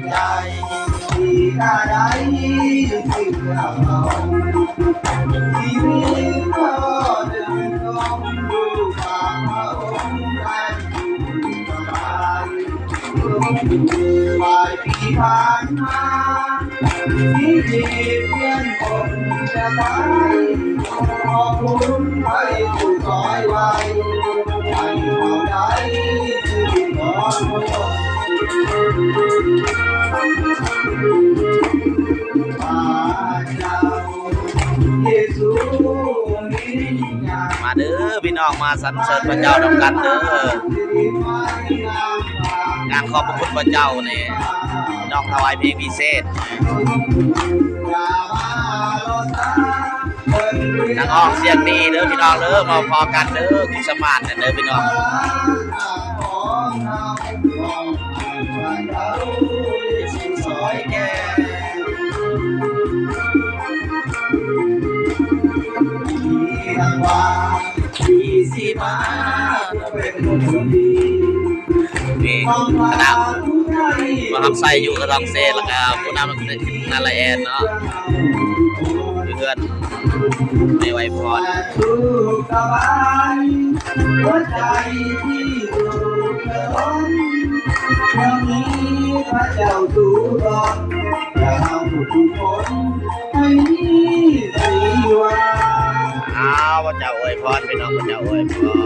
ใจที่ข้าได้สิ่งเราชีวิตก็เดินตรงดูความพระองค์ได้สบายฝ่ายปีผ่านมาที่ดีเพื่อนคนจะตายขอบคุณให้ผู้คอยไว้ให้เราได้ชื่อของพระองค์มาเด้อพี่น้องมาสรรเสริญพระเจ้าดำกันเด้องานขอบพระคุณพระเจ้านี่น้องถวายเพลงพิเศษนักออกเสียงดีเด้อพี่น้องเด้อมาพอกันเด้อกิสมาร์ทเด้อพี่น้องที่สิมาเป็นคนดีนี่คณะมาทำไส้อยู่กระลองเซนแล้วก็ผู้นำนาละแอนเนาะเพื่อนในไวพรทุกสบายหัวใจที่ถูกกระทำวันนี้พระเจ้าทุกตนจะทำทุกคนให้มีสีวันพระเจ้าอวยพรพี่น้องพระเจ้าอวยพร